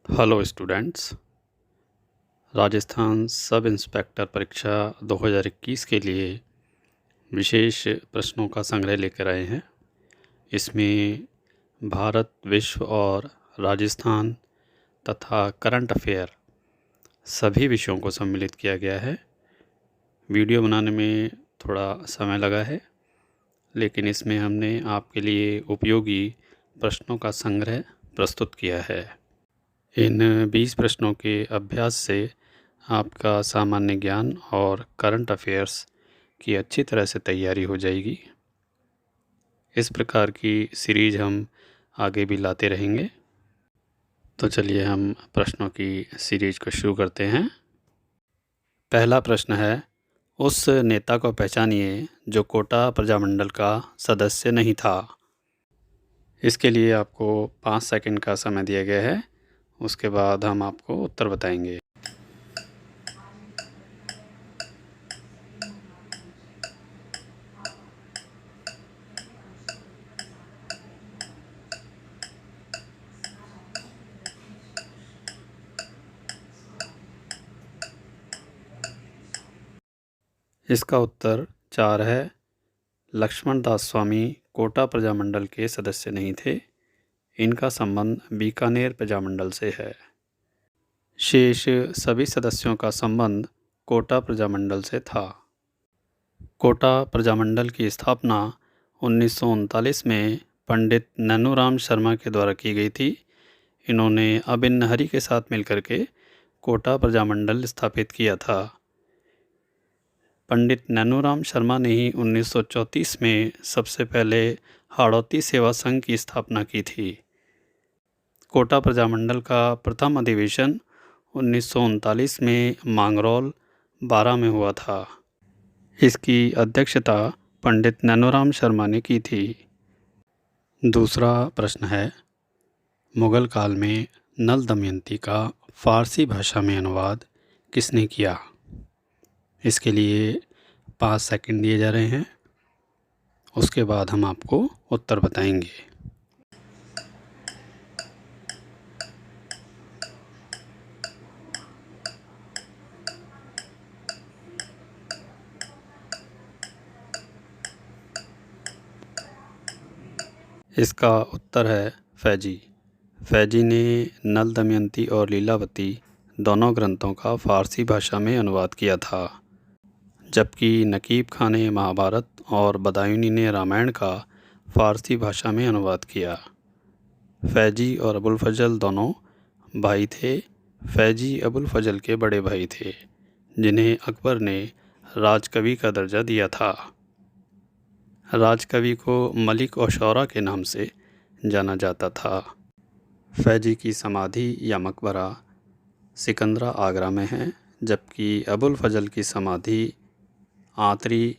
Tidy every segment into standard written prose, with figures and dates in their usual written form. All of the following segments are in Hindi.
Hello students. Rajasthan sub inspector परीक्षा 2021 के लिए विशेष प्रश्नों का संग्रह लेकर आए हैं। इसमें भारत, विश्व और राजस्थान तथा करंट अफेयर सभी विषयों को सम्मिलित किया गया है। वीडियो बनाने में थोड़ा समय लगा है, लेकिन इसमें हमने आपके लिए उपयोगी प्रश्नों का संग्रह प्रस्तुत किया है। इन 20 प्रश्नों के अभ्यास से आपका सामान्य ज्ञान और करंट अफेयर्स की अच्छी तरह से तैयारी हो जाएगी। इस प्रकार की सीरीज हम आगे भी लाते रहेंगे। तो चलिए हम प्रश्नों की सीरीज को शुरू करते हैं। पहला प्रश्न है, उस नेता को पहचानिए जो कोटा प्रजामंडल का सदस्य नहीं था। इसके लिए आपको 5 सेकंड का समय दिया गया है। उसके बाद हम आपको उत्तर बताएंगे। इसका उत्तर 4 है। लक्ष्मण दास स्वामी कोटा प्रजामंडल के सदस्य नहीं थे। इनका संबंध बीकानेर प्रजामंडल से है। शेष सभी सदस्यों का संबंध कोटा प्रजामंडल से था। कोटा प्रजामंडल की स्थापना 1939 में पंडित नैनूराम शर्मा के द्वारा की गई थी। इन्होंने अभिन्न हरि के साथ मिलकर के कोटा प्रजामंडल स्थापित किया था। पंडित नैनूराम शर्मा ने ही 1934 में सबसे पहले हाड़ौती सेवा संघ की स्थापना की थी। कोटा प्रजामंडल का प्रथम अधिवेशन 1939 में मांगरोल 12 में हुआ था। इसकी अध्यक्षता पंडित नैनूराम शर्मा ने की थी। दूसरा प्रश्न है, मुगल काल में नल दमयंती का फारसी भाषा में अनुवाद किसने किया? इसके लिए 5 सेकंड दिए जा रहे हैं। उसके बाद हम आपको उत्तर बताएंगे। इसका उत्तर है फैजी। फैजी ने नल दमयंती और लीलावती दोनों ग्रंथों का फ़ारसी भाषा में अनुवाद किया था, जबकि नकीब खान ने महाभारत और बदायूनी ने रामायण का फ़ारसी भाषा में अनुवाद किया। फैजी और अबुल फजल दोनों भाई थे। फैजी अबुल फजल के बड़े भाई थे, जिन्हें अकबर ने राजकवि का दर्जा दिया था। राजकवि को मलिक और शौरा के नाम से जाना जाता था। फैजी की समाधि या मकबरा सिकंदरा आगरा में है, जबकि अबुल फजल की समाधि आंतरी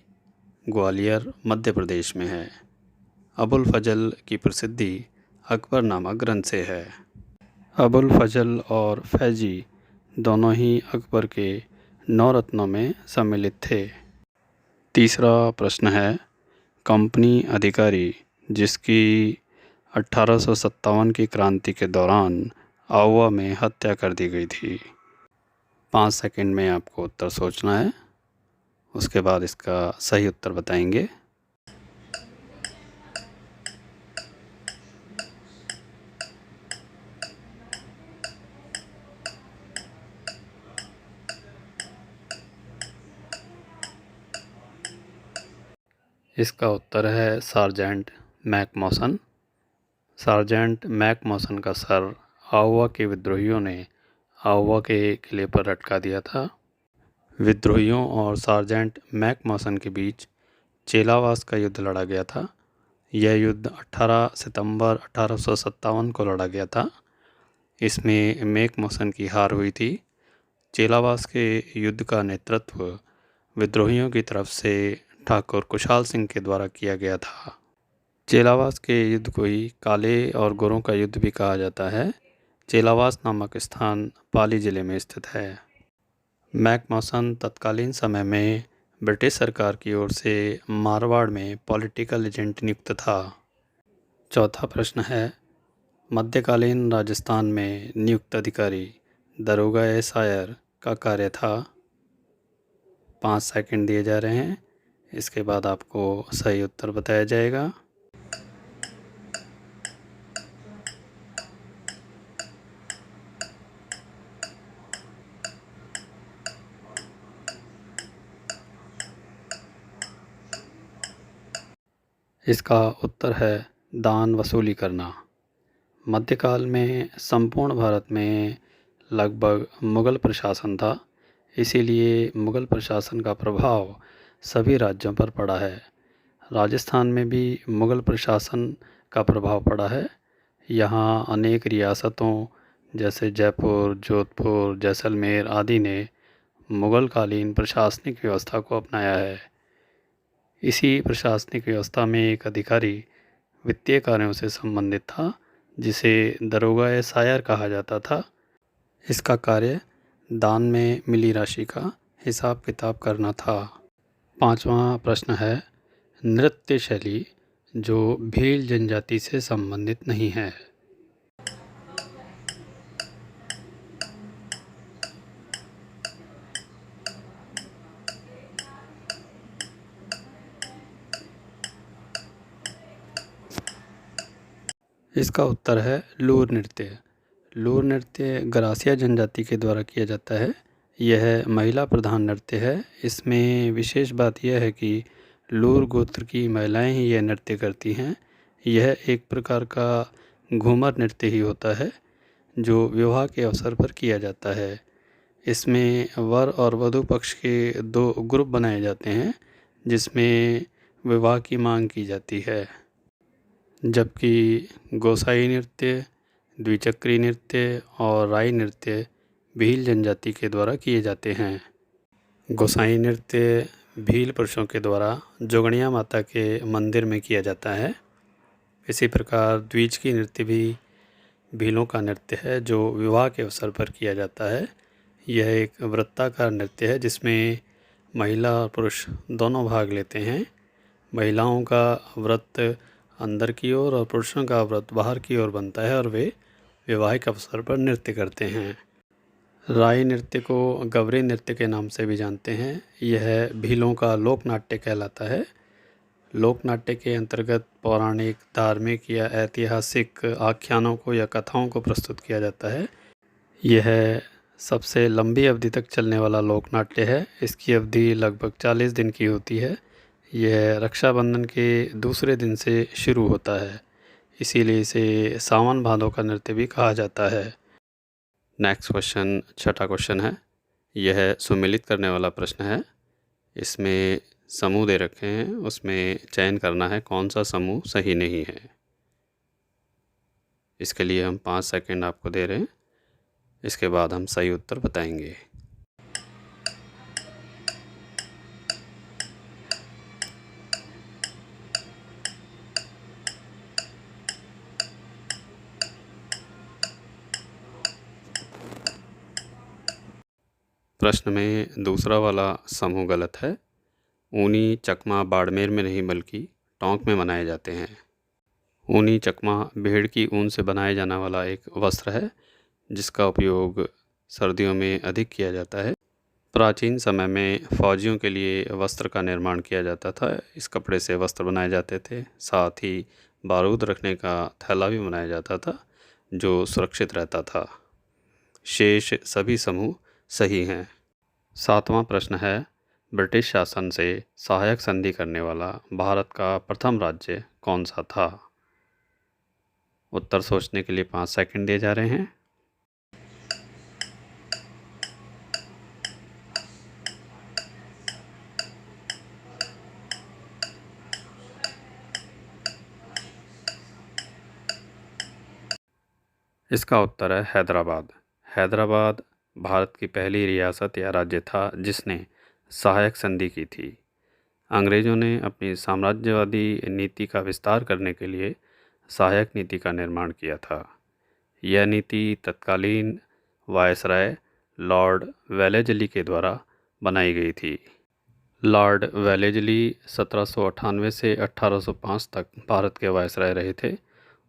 ग्वालियर मध्य प्रदेश में है। अबुल फजल की प्रसिद्धि अकबर नामक ग्रंथ से है। अबुल फजल और फैजी दोनों ही अकबर के 9 रत्नों में सम्मिलित थे। तीसरा प्रश्न है, कंपनी अधिकारी जिसकी 1857 की क्रांति के दौरान आउवा में हत्या कर दी गई थी। 5 सेकंड में आपको उत्तर सोचना है। उसके बाद इसका सही उत्तर बताएंगे। इसका उत्तर है सार्जेंट मैकमॉसन। सार्जेंट मैकमॉसन का सर आउवा के विद्रोहियों ने आउवा के किले पर लटका दिया था। विद्रोहियों और सार्जेंट मैकमॉसन के बीच चेलावास का युद्ध लड़ा गया था। यह युद्ध 18 सितंबर 1857 को लड़ा गया था। इसमें मैकमॉसन की हार हुई थी। चेलावास के युद्ध का नेतृत्व विद्रोहियों की तरफ से ठाकुर कुशाल सिंह के द्वारा किया गया था। चेलावास के युद्ध को ही काले और गोरों का युद्ध भी कहा जाता है। चेलावास नामक स्थान पाली जिले में स्थित है। मैकमॉसन तत्कालीन समय में ब्रिटिश सरकार की ओर से मारवाड़ में पॉलिटिकल एजेंट नियुक्त था। चौथा प्रश्न है, मध्यकालीन राजस्थान में नियुक्त अधिकारी दरोगा एसआईआर का कार्य था। 5 सेकंड दिए जा रहे हैं, इसके बाद आपको सही उत्तर बताया जाएगा। इसका उत्तर है दान वसूली करना। मध्यकाल में संपूर्ण भारत में लगभग मुग़ल प्रशासन था, इसीलिए मुग़ल प्रशासन का प्रभाव सभी राज्यों पर पड़ा है। राजस्थान में भी मुग़ल प्रशासन का प्रभाव पड़ा है। यहाँ अनेक रियासतों जैसे जयपुर, जोधपुर, जैसलमेर आदि ने मुग़ल कालीन प्रशासनिक व्यवस्था को अपनाया है। इसी प्रशासनिक व्यवस्था में एक अधिकारी वित्तीय कार्यों से संबंधित था, जिसे दरोगा एसआईआर कहा जाता था। इसका कार्य दान में मिली राशि का हिसाब किताब करना था। 5वां प्रश्न है, नृत्य शैली जो भील जनजाति से संबंधित नहीं है। इसका उत्तर है लूर नृत्य। लूर नृत्य गरासिया जनजाति के द्वारा किया जाता है। यह महिला प्रधान नृत्य है। इसमें विशेष बात यह है कि लूर गोत्र की महिलाएं ही यह नृत्य करती हैं। यह एक प्रकार का घूमर नृत्य ही होता है जो विवाह के अवसर पर किया जाता है। इसमें वर और वधू पक्ष के 2 ग्रुप बनाए जाते हैं, जिसमें विवाह की मांग की जाती है। जबकि गोसाई नृत्य, द्विचक्री नृत्य और राई नृत्य भील जनजाति के द्वारा किए जाते हैं। गोसाई नृत्य भील पुरुषों के द्वारा जोगणिया माता के मंदिर में किया जाता है। इसी प्रकार द्विचक्री नृत्य भी भीलों का नृत्य है जो विवाह के अवसर पर किया जाता है। यह एक वृत्ताकार नृत्य है जिसमें महिला और पुरुष दोनों भाग लेते हैं। महिलाओं का व्रत अंदर की ओर और पुरुषों का व्रत बाहर की ओर बनता है और वे वैवाहिक अवसर पर नृत्य करते हैं। राई नृत्य को गवरी नृत्य के नाम से भी जानते हैं। यह भीलों का लोक नाट्य कहलाता है। लोक नाट्य के अंतर्गत पौराणिक, धार्मिक या ऐतिहासिक आख्यानों को या कथाओं को प्रस्तुत किया जाता है। यह सबसे लंबी अवधि तक चलने वाला लोक नाट्य है। इसकी अवधि लगभग 40 दिन की होती है। यह रक्षाबंधन के दूसरे दिन से शुरू होता है, इसीलिए इसे सावन भादों का नृत्य भी कहा जाता है। नेक्स्ट क्वेश्चन, छठा क्वेश्चन है। यह सुमेलित करने वाला प्रश्न है। इसमें समूह दे रखे हैं, उसमें चयन करना है कौन सा समूह सही नहीं है। इसके लिए हम 5 सेकंड आपको दे रहे हैं, इसके बाद हम सही उत्तर बताएंगे। प्रश्न में दूसरा वाला समूह गलत है। ऊनी चकमा बाड़मेर में नहीं बल्कि टोंक में मनाए जाते हैं। ऊनी चकमा भेड़ की ऊन से बनाया जाने वाला एक वस्त्र है जिसका उपयोग सर्दियों में अधिक किया जाता है। प्राचीन समय में फौजियों के लिए वस्त्र का निर्माण किया जाता था। इस कपड़े से वस्त्र बनाए जाते थे। साथ ही बारूद रखने का थैला भी बनाया जाता था जो सुरक्षित रहता था। शेष सभी समूह सही हैं। 7वां प्रश्न है, ब्रिटिश शासन से सहायक संधि करने वाला भारत का प्रथम राज्य कौन सा था। उत्तर सोचने के लिए 5 सेकंड दिए जा रहे हैं। इसका उत्तर है हैदराबाद। हैदराबाद भारत की पहली रियासत या राज्य था जिसने सहायक संधि की थी। अंग्रेज़ों ने अपनी साम्राज्यवादी नीति का विस्तार करने के लिए सहायक नीति का निर्माण किया था। यह नीति तत्कालीन वायसराय लॉर्ड वेलेजली के द्वारा बनाई गई थी। लॉर्ड वेलेजली 1798 से 1805 तक भारत के वायसराय रहे थे।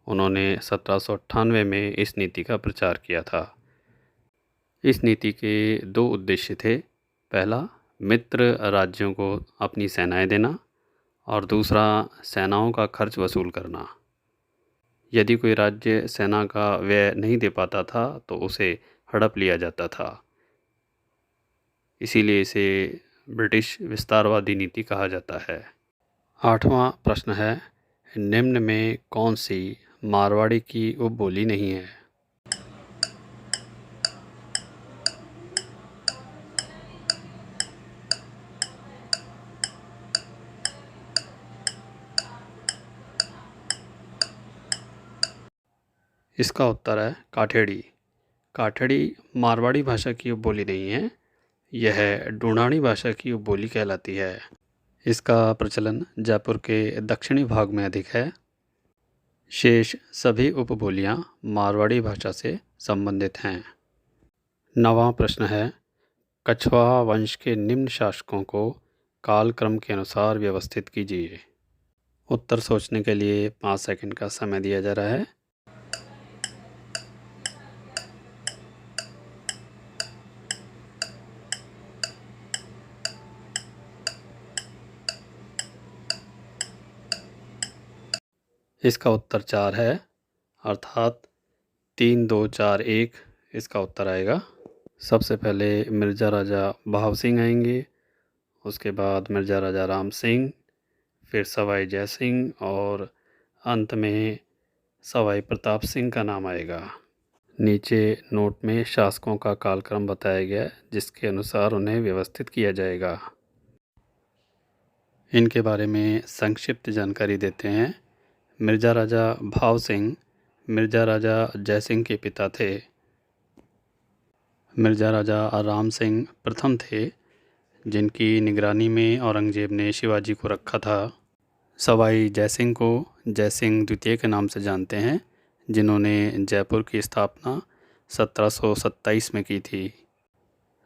उन्होंने 1798 में इस नीति का प्रचार किया था। इस नीति के दो उद्देश्य थे। पहला, मित्र राज्यों को अपनी सेनाएं देना और दूसरा, सेनाओं का खर्च वसूल करना। यदि कोई राज्य सेना का व्यय नहीं दे पाता था तो उसे हड़प लिया जाता था। इसीलिए इसे ब्रिटिश विस्तारवादी नीति कहा जाता है। 8वां प्रश्न है, निम्न में कौन सी मारवाड़ी की उपबोली नहीं है? इसका उत्तर है काठेड़ी। काठेड़ी मारवाड़ी भाषा की उपबोली नहीं है, यह ढूंढानी भाषा की उपबोली कहलाती है। इसका प्रचलन जयपुर के दक्षिणी भाग में अधिक है। शेष सभी उपबोलियां मारवाड़ी भाषा से संबंधित हैं। 9वां प्रश्न है, कछवाहा वंश के निम्न शासकों को कालक्रम के अनुसार व्यवस्थित कीजिए। उत्तर सोचने के लिए 5 सेकंड का समय दिया जा रहा है। इसका उत्तर 4 है, अर्थात 3 2 4 1 इसका उत्तर आएगा। सबसे पहले मिर्ज़ा राजा बहाव सिंह आएंगे, उसके बाद मिर्ज़ा राजा राम सिंह, फिर सवाई जय सिंह और अंत में सवाई प्रताप सिंह का नाम आएगा। नीचे नोट में शासकों का कालक्रम बताया गया है, जिसके अनुसार उन्हें व्यवस्थित किया जाएगा। इनके बारे में संक्षिप्त जानकारी देते हैं। मिर्ज़ा राजा भाव सिंह मिर्ज़ा राजा जय सिंह के पिता थे। मिर्ज़ा राजा राम सिंह प्रथम थे, जिनकी निगरानी में औरंगज़ेब ने शिवाजी को रखा था। सवाई जय सिंह को जय सिंह द्वितीय के नाम से जानते हैं, जिन्होंने जयपुर की स्थापना 1727 में की थी।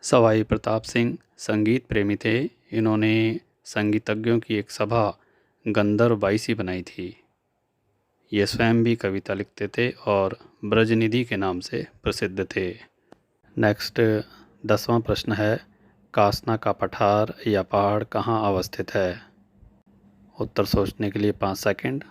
सवाई प्रताप सिंह संगीत प्रेमी थे। इन्होंने संगीतज्ञों की एक सभा गंधर्व बाईसी बनाई थी। ये स्वयं भी कविता लिखते थे और ब्रजनिधि के नाम से प्रसिद्ध थे। नेक्स्ट 10वां प्रश्न है, कासना का पठार या पहाड़ कहाँ अवस्थित है? उत्तर सोचने के लिए 5 सेकंड।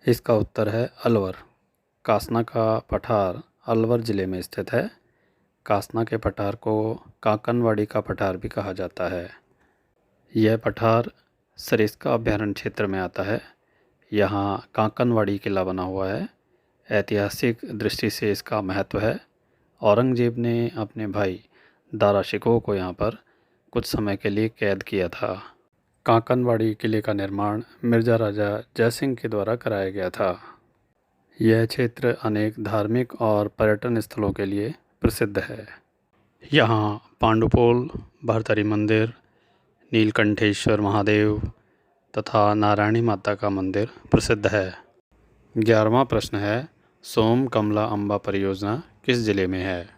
इसका उत्तर है अलवर। कासना का पठार अलवर ज़िले में स्थित है। कासना के पठार को कांकनवाड़ी का पठार भी कहा जाता है। यह पठार सरिस्का अभयारण्य क्षेत्र में आता है। यहाँ कांकनवाड़ी किला बना हुआ है। ऐतिहासिक दृष्टि से इसका महत्व है। औरंगज़ेब ने अपने भाई दारा शिकोह को यहाँ पर कुछ समय के लिए कैद किया था। कांकनवाड़ी किले का निर्माण मिर्ज़ा राजा जय सिंह के द्वारा कराया गया था। यह क्षेत्र अनेक धार्मिक और पर्यटन स्थलों के लिए प्रसिद्ध है। यहाँ पांडुपोल, भरतरी मंदिर, नीलकंठेश्वर महादेव तथा नारायणी माता का मंदिर प्रसिद्ध है। 11वां प्रश्न है, सोम कमला अम्बा परियोजना किस जिले में है?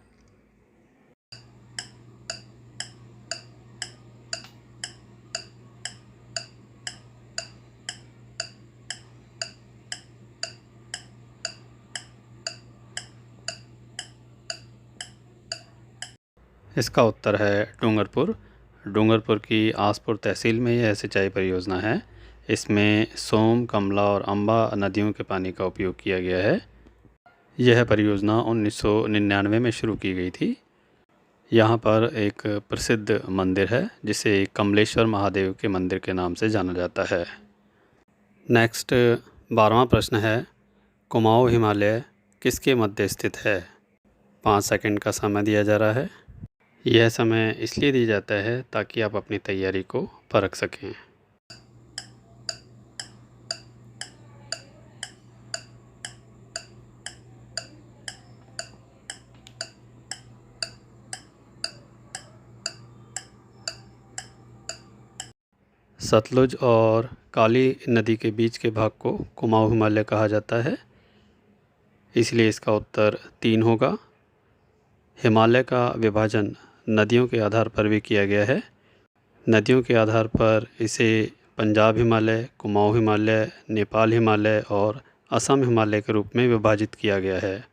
इसका उत्तर है डूंगरपुर। डूंगरपुर की आसपुर तहसील में यह सिंचाई परियोजना है। इसमें सोम, कमला और अम्बा नदियों के पानी का उपयोग किया गया है। यह परियोजना 1999 में शुरू की गई थी। यहाँ पर एक प्रसिद्ध मंदिर है, जिसे कमलेश्वर महादेव के मंदिर के नाम से जाना जाता है। नेक्स्ट 12वां प्रश्न है, कुमाऊँ हिमालय किसके मध्य स्थित है? 5 सेकंड का समय दिया जा रहा है। यह समय इसलिए दिया जाता है ताकि आप अपनी तैयारी को परख सकें। सतलुज और काली नदी के बीच के भाग को कुमाऊँ हिमालय कहा जाता है। इसलिए इसका उत्तर 3 होगा। हिमालय का विभाजन नदियों के आधार पर भी किया गया है। नदियों के आधार पर इसे पंजाब हिमालय, कुमाऊँ हिमालय, नेपाल हिमालय और असम हिमालय के रूप में विभाजित किया गया है।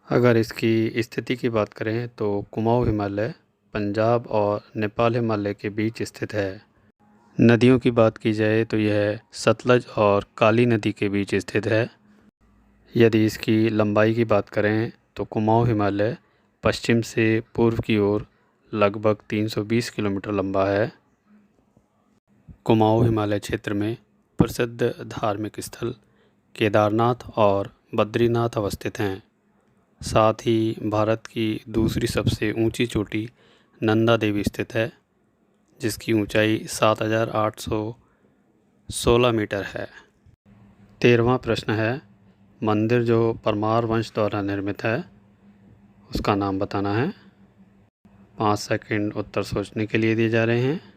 अगर इसकी स्थिति की बात करें तो कुमाऊँ हिमालय पंजाब और नेपाल हिमालय के बीच स्थित है। नदियों की बात की जाए तो यह सतलज और काली नदी के बीच स्थित है। यदि इसकी लंबाई की बात करें तो कुमाऊँ हिमालय पश्चिम से पूर्व की ओर लगभग 320 किलोमीटर लंबा है। कुमाऊँ हिमालय क्षेत्र में प्रसिद्ध धार्मिक स्थल केदारनाथ और बद्रीनाथ अवस्थित हैं। साथ ही भारत की दूसरी सबसे ऊंची चोटी नंदा देवी स्थित है, जिसकी ऊंचाई 7,816 मीटर है। 13वां प्रश्न है, मंदिर जो परमार वंश द्वारा निर्मित है उसका नाम बताना है। 5 सेकंड उत्तर सोचने के लिए दिए जा रहे हैं।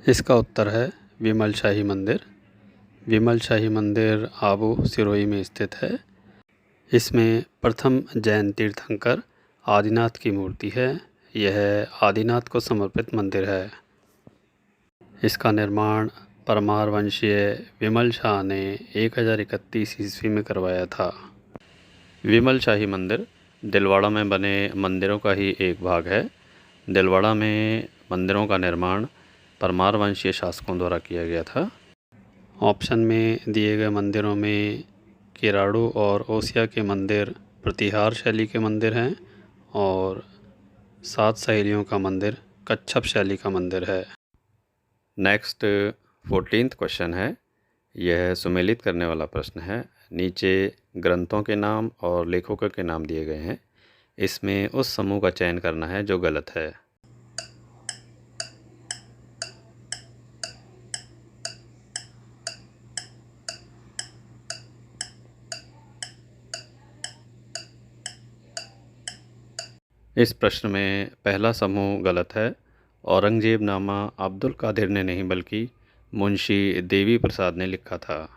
इसका उत्तर है विमल शाही मंदिर। विमल शाही मंदिर आबू सिरोही में स्थित है। इसमें प्रथम जैन तीर्थंकर आदिनाथ की मूर्ति है। यह आदिनाथ को समर्पित मंदिर है। इसका निर्माण परमार वंशीय विमल शाह ने 1031 ईस्वी में करवाया था। विमल शाही मंदिर दिलवाड़ा में बने मंदिरों का ही एक भाग है। दिलवाड़ा में मंदिरों का निर्माण परमार वंशीय शासकों द्वारा किया गया था। ऑप्शन में दिए गए मंदिरों में किराड़ू और ओसिया के मंदिर प्रतिहार शैली के मंदिर हैं और 7 सहेलियों का मंदिर कच्छप शैली का मंदिर है। नेक्स्ट 14th क्वेश्चन है। यह सुमेलित करने वाला प्रश्न है। नीचे ग्रंथों के नाम और लेखकों के नाम दिए गए हैं। इसमें उस समूह का चयन करना है जो गलत है। इस प्रश्न में पहला समूह गलत है। औरंगजेब नामा अब्दुल कादिर ने नहीं बल्कि मुंशी देवी प्रसाद ने लिखा था।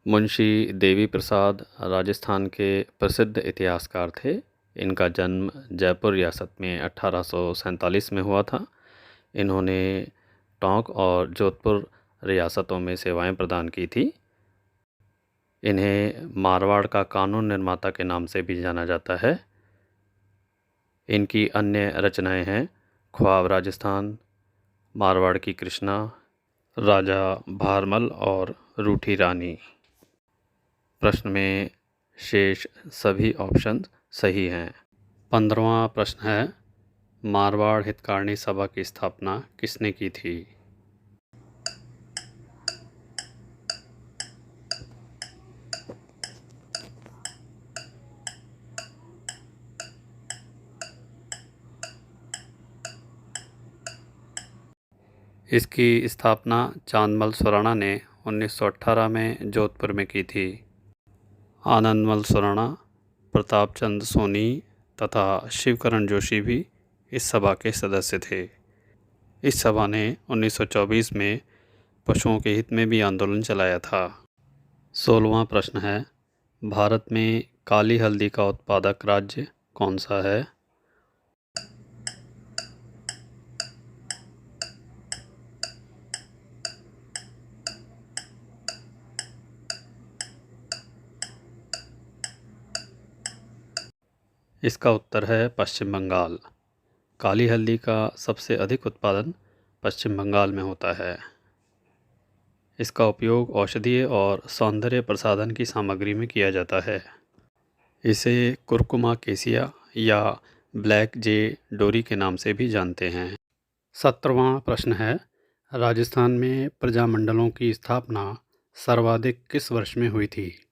मुंशी देवी प्रसाद राजस्थान के प्रसिद्ध इतिहासकार थे। इनका जन्म जयपुर रियासत में 1847 में हुआ था। इन्होंने टोंक और जोधपुर रियासतों में सेवाएं प्रदान की थी। इन्हें मारवाड़ का कानून निर्माता के नाम से भी जाना जाता है। इनकी अन्य रचनाएं हैं ख्वाब राजस्थान, मारवाड़ की कृष्णा, राजा भारमल और रूठी रानी। प्रश्न में शेष सभी ऑप्शन सही हैं। 15वां प्रश्न है, मारवाड़ हितकारिणी सभा की स्थापना किसने की थी? इसकी स्थापना चांदमल सुराणा ने 1918 में जोधपुर में की थी। आनंदमल सुराणा, प्रताप चंद सोनी तथा शिवकरण जोशी भी इस सभा के सदस्य थे। इस सभा ने 1924 में पशुओं के हित में भी आंदोलन चलाया था। 16वां प्रश्न है, भारत में काली हल्दी का उत्पादक राज्य कौन सा है? इसका उत्तर है पश्चिम बंगाल। काली हल्दी का सबसे अधिक उत्पादन पश्चिम बंगाल में होता है। इसका उपयोग औषधीय और सौंदर्य प्रसाधन की सामग्री में किया जाता है। इसे कुरकुमा केसिया या ब्लैक जे डोरी के नाम से भी जानते हैं। 17वां प्रश्न है, राजस्थान में प्रजामंडलों की स्थापना सर्वाधिक किस वर्ष में हुई थी?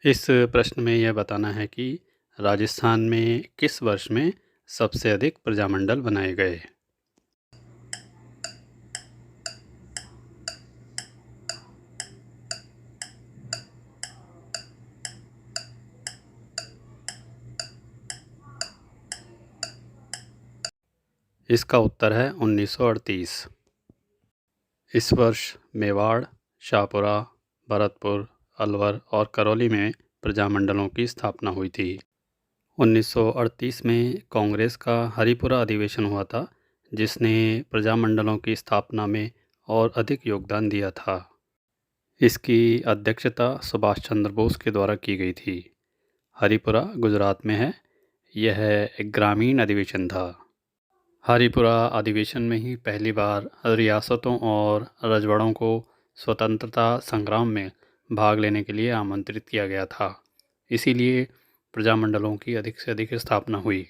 इस प्रश्न में यह बताना है कि राजस्थान में किस वर्ष में सबसे अधिक प्रजामंडल बनाए गए। इसका उत्तर है 1938। इस वर्ष मेवाड़, शाहपुरा, भरतपुर, अलवर और करौली में प्रजामंडलों की स्थापना हुई थी। 1938 में कांग्रेस का हरिपुरा अधिवेशन हुआ था, जिसने प्रजामंडलों की स्थापना में और अधिक योगदान दिया था। इसकी अध्यक्षता सुभाष चंद्र बोस के द्वारा की गई थी। हरिपुरा गुजरात में है। यह एक ग्रामीण अधिवेशन था। हरिपुरा अधिवेशन में ही पहली बार रियासतों और रजवाड़ों को स्वतंत्रता संग्राम में भाग लेने के लिए आमंत्रित किया गया था। इसीलिए प्रजामंडलों की अधिक से अधिक स्थापना हुई।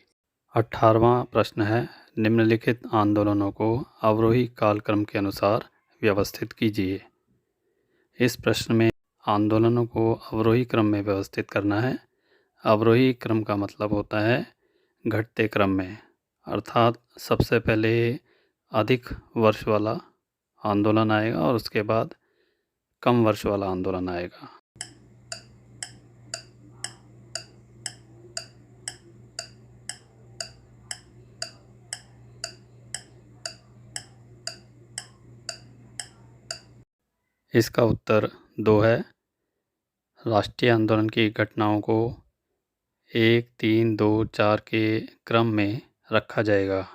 18वां प्रश्न है, निम्नलिखित आंदोलनों को अवरोही कालक्रम के अनुसार व्यवस्थित कीजिए। इस प्रश्न में आंदोलनों को अवरोही क्रम में व्यवस्थित करना है। अवरोही क्रम का मतलब होता है घटते क्रम में, अर्थात सबसे पहले अधिक वर्ष वाला आंदोलन आएगा और उसके बाद कम वर्ष वाला आंदोलन आएगा। इसका उत्तर 2 है। राष्ट्रीय आंदोलन की घटनाओं को 1, 3, 2, 4 के क्रम में रखा जाएगा।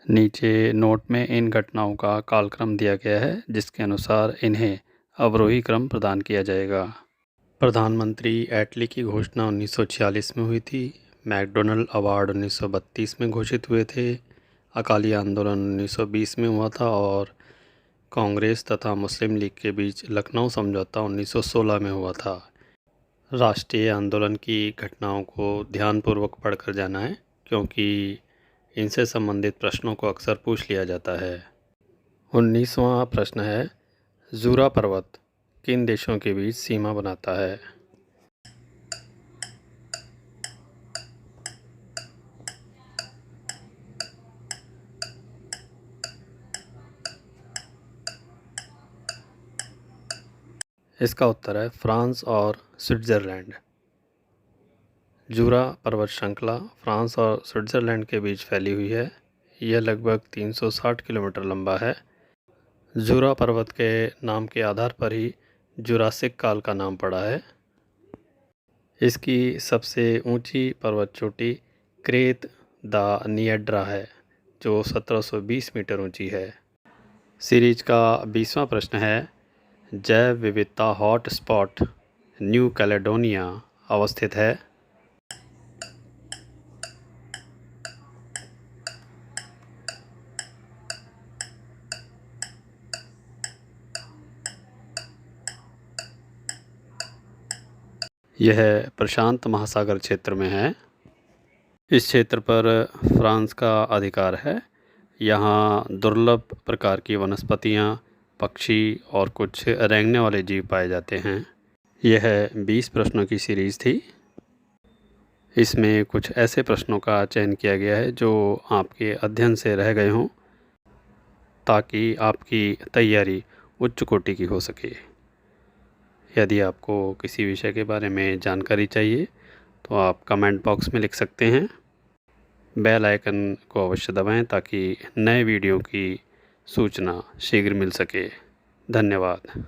नीचे नोट में इन घटनाओं का कालक्रम दिया गया है, जिसके अनुसार इन्हें अवरोही क्रम प्रदान किया जाएगा। प्रधानमंत्री एटली की घोषणा 1946 में हुई थी। मैकडॉनल्ड अवार्ड 1932 में घोषित हुए थे। अकाली आंदोलन 1920 में हुआ था और कांग्रेस तथा मुस्लिम लीग के बीच लखनऊ समझौता 1916 में हुआ था। राष्ट्रीय आंदोलन की घटनाओं को ध्यानपूर्वक पढ़कर जाना है, क्योंकि इनसे संबंधित प्रश्नों को अक्सर पूछ लिया जाता है। 19वां प्रश्न है, जूरा पर्वत किन देशों के बीच सीमा बनाता है? इसका उत्तर है फ्रांस और स्विट्ज़रलैंड। जूरा पर्वत श्रृंखला फ्रांस और स्विट्ज़रलैंड के बीच फैली हुई है। यह लगभग 360 किलोमीटर लंबा है। जूरा पर्वत के नाम के आधार पर ही जुरासिक काल का नाम पड़ा है। इसकी सबसे ऊंची पर्वत चोटी क्रेत द नियड्रा है, जो 1720 मीटर ऊंची है। सीरीज का 20वां प्रश्न है, जैव विविधता हॉट स्पॉट न्यू कैलेडोनिया अवस्थित है? यह प्रशांत महासागर क्षेत्र में है। इस क्षेत्र पर फ्रांस का अधिकार है। यहाँ दुर्लभ प्रकार की वनस्पतियाँ, पक्षी और कुछ रेंगने वाले जीव पाए जाते हैं। यह 20 प्रश्नों की सीरीज़ थी। इसमें कुछ ऐसे प्रश्नों का चयन किया गया है जो आपके अध्ययन से रह गए हों, ताकि आपकी तैयारी उच्च कोटि की हो सके। यदि आपको किसी विषय के बारे में जानकारी चाहिए तो आप कमेंट बॉक्स में लिख सकते हैं। बेल आइकन को अवश्य दबाएं ताकि नए वीडियो की सूचना शीघ्र मिल सके। धन्यवाद।